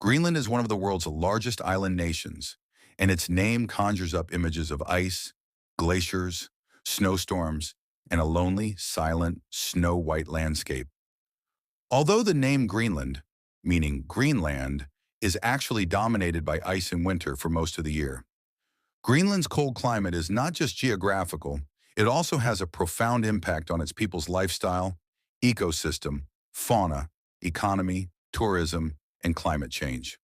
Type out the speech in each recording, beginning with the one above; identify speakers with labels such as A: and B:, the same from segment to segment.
A: Greenland is one of the world's largest island nations, and its name conjures up images of ice, glaciers, snowstorms, and a lonely, silent, snow-white landscape. Although the name Greenland, meaning Greenland, is actually dominated by ice in winter for most of the year. Greenland's cold climate is not just geographical, it also has a profound impact on its people's lifestyle, ecosystem, fauna, economy, tourism, and climate change.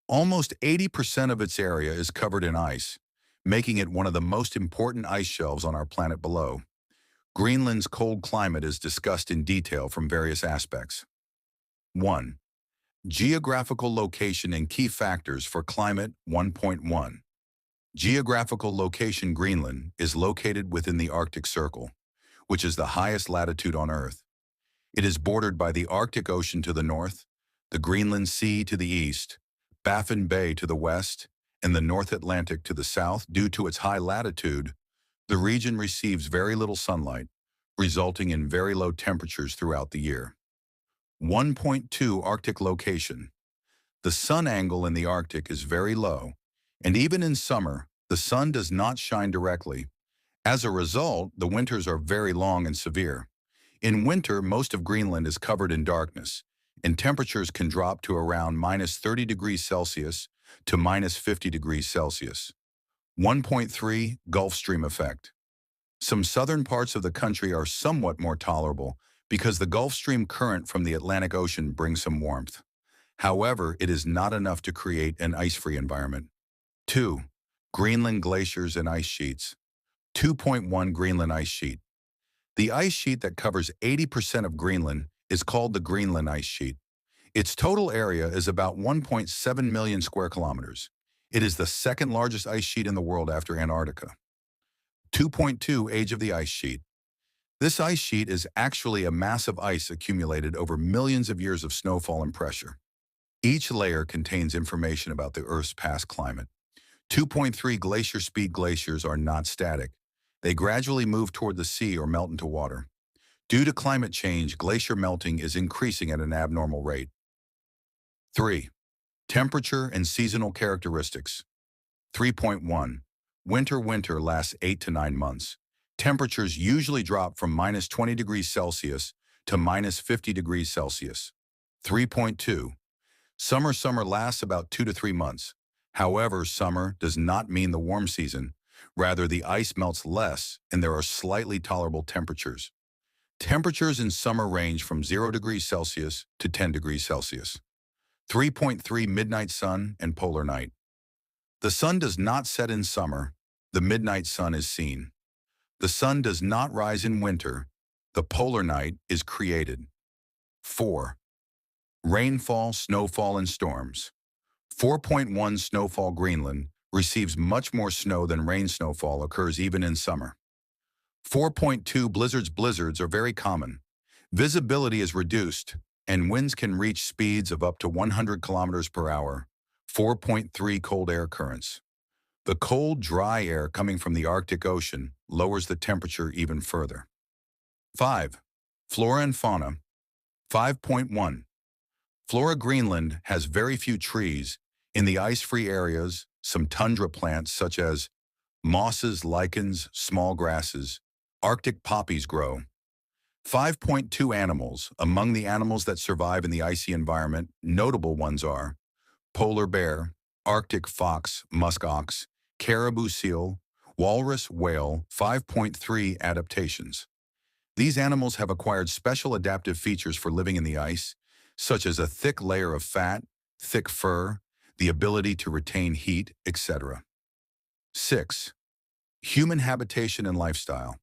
A: Almost 80% of its area is covered in ice, making it one of the most important ice shelves on our planet below. Greenland's cold climate is discussed in detail from various aspects. 1. Geographical location and key factors for climate 1.1. Geographical location: Greenland is located within the Arctic Circle, which is the highest latitude on Earth. It is bordered by the Arctic Ocean to the north, the Greenland Sea to the east, Baffin Bay to the west, and the North Atlantic to the south. Due to its high latitude, the region receives very little sunlight, resulting in very low temperatures throughout the year. 1.2 Arctic location. The sun angle in the Arctic is very low, and even in summer, the sun does not shine directly. As a result, the winters are very long and severe. In winter, most of Greenland is covered in darkness, and temperatures can drop to around -30 degrees Celsius to -50 degrees Celsius. 1.3 Gulf Stream effect. Some southern parts of the country are somewhat more tolerable because the Gulf Stream current from the Atlantic Ocean brings some warmth. However, it is not enough to create an ice-free environment. 2. Greenland glaciers and ice sheets. 2.1 Greenland ice sheet. The ice sheet that covers 80% of Greenland is called the Greenland ice sheet. Its total area is about 1.7 million square kilometers. It is the second largest ice sheet in the world after Antarctica. 2.2 Age of the ice sheet. This ice sheet is actually a mass of ice accumulated over millions of years of snowfall and pressure. Each layer contains information about the Earth's past climate. 2.3 Glacier speed. Glaciers are not static. They gradually move toward the sea or melt into water. Due to climate change, glacier melting is increasing at an abnormal rate. 3. Temperature and seasonal characteristics. 3.1. Winter lasts 8 to 9 months. Temperatures usually drop from -20 degrees Celsius to -50 degrees Celsius. 3.2. Summer lasts about 2 to 3 months. However, summer does not mean the warm season. Rather, the ice melts less and there are slightly tolerable temperatures. Temperatures in summer range from 0 degrees Celsius to 10 degrees Celsius. 3.3 Midnight sun and polar night. The sun does not set in summer. The midnight sun is seen. The sun does not rise in winter. The polar night is created. 4. Rainfall, snowfall, and storms. 4.1 Snowfall. Greenland receives much more snow than rain. Snowfall occurs even in summer. 4.2 Blizzards. Blizzards are very common. Visibility is reduced, and winds can reach speeds of up to 100 kilometers per hour. 4.3 Cold air currents. The cold, dry air coming from the Arctic Ocean lowers the temperature even further. 5. Flora and fauna. 5.1. Flora. Greenland has very few trees. In the ice-free areas, some tundra plants such as mosses, lichens, small grasses, Arctic poppies grow. 5.2 Animals. Among the animals that survive in the icy environment, notable ones are polar bear, Arctic fox, musk ox, caribou seal, walrus, whale. 5.3 Adaptations. These animals have acquired special adaptive features for living in the ice, such as a thick layer of fat, thick fur, the ability to retain heat, etc. 6. Human habitation and lifestyle.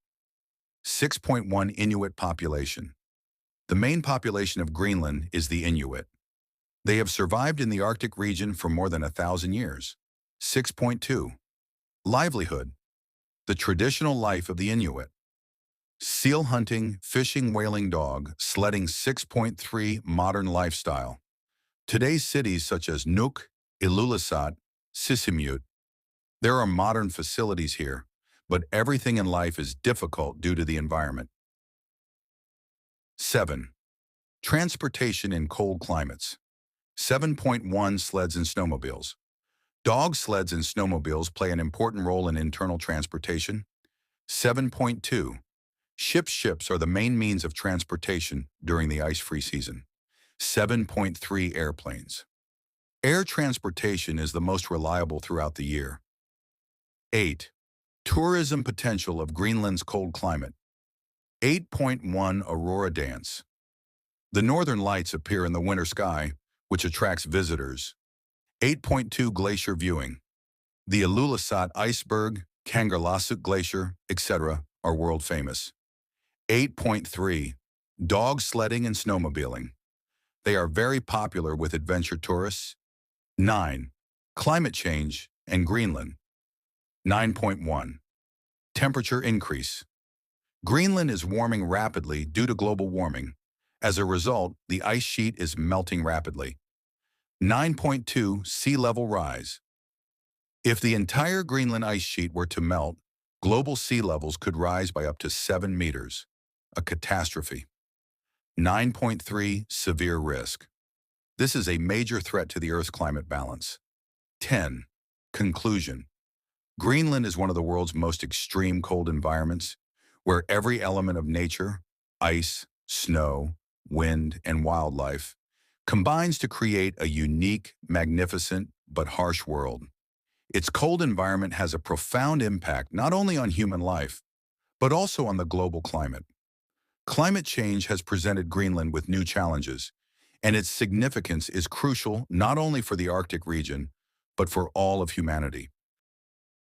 A: 6.1 Inuit population. The main population of Greenland is the Inuit. They have survived in the Arctic region for more than 1,000 years. 6.2. Livelihood. The traditional life of the Inuit. Seal hunting, fishing, whaling, dog, sledding. 6.3 Modern lifestyle. Today's cities such as Nuuk, Ilulissat, Sisimiut. There are modern facilities here, but everything in life is difficult due to the environment. 7. Transportation in cold climates. 7.1 Sleds and snowmobiles. Dog sleds and snowmobiles play an important role in internal transportation. 7.2 Ships are the main means of transportation during the ice-free season. 7.3 Airplanes. Air transportation is the most reliable throughout the year. 8. Tourism potential of Greenland's cold climate. 8.1 Aurora Dance. The northern lights appear in the winter sky, which attracts visitors. 8.2 Glacier viewing. The Ilulissat Iceberg, Kangerlussuaq Glacier, etc. are world famous. 8.3 Dog sledding and snowmobiling. They are very popular with adventure tourists. 9. Climate change and Greenland. 9.1 Temperature increase. Greenland is warming rapidly due to global warming. As a result, the ice sheet is melting rapidly. 9.2 Sea level rise. If the entire Greenland ice sheet were to melt, global sea levels could rise by up to 7 meters. A catastrophe. 9.3 Severe risk. This is a major threat to the Earth's climate balance. 10. Conclusion. Greenland is one of the world's most extreme cold environments, where every element of nature, ice, snow, wind, and wildlife, combines to create a unique, magnificent, but harsh world. Its cold environment has a profound impact not only on human life, but also on the global climate. Climate change has presented Greenland with new challenges, and its significance is crucial not only for the Arctic region, but for all of humanity.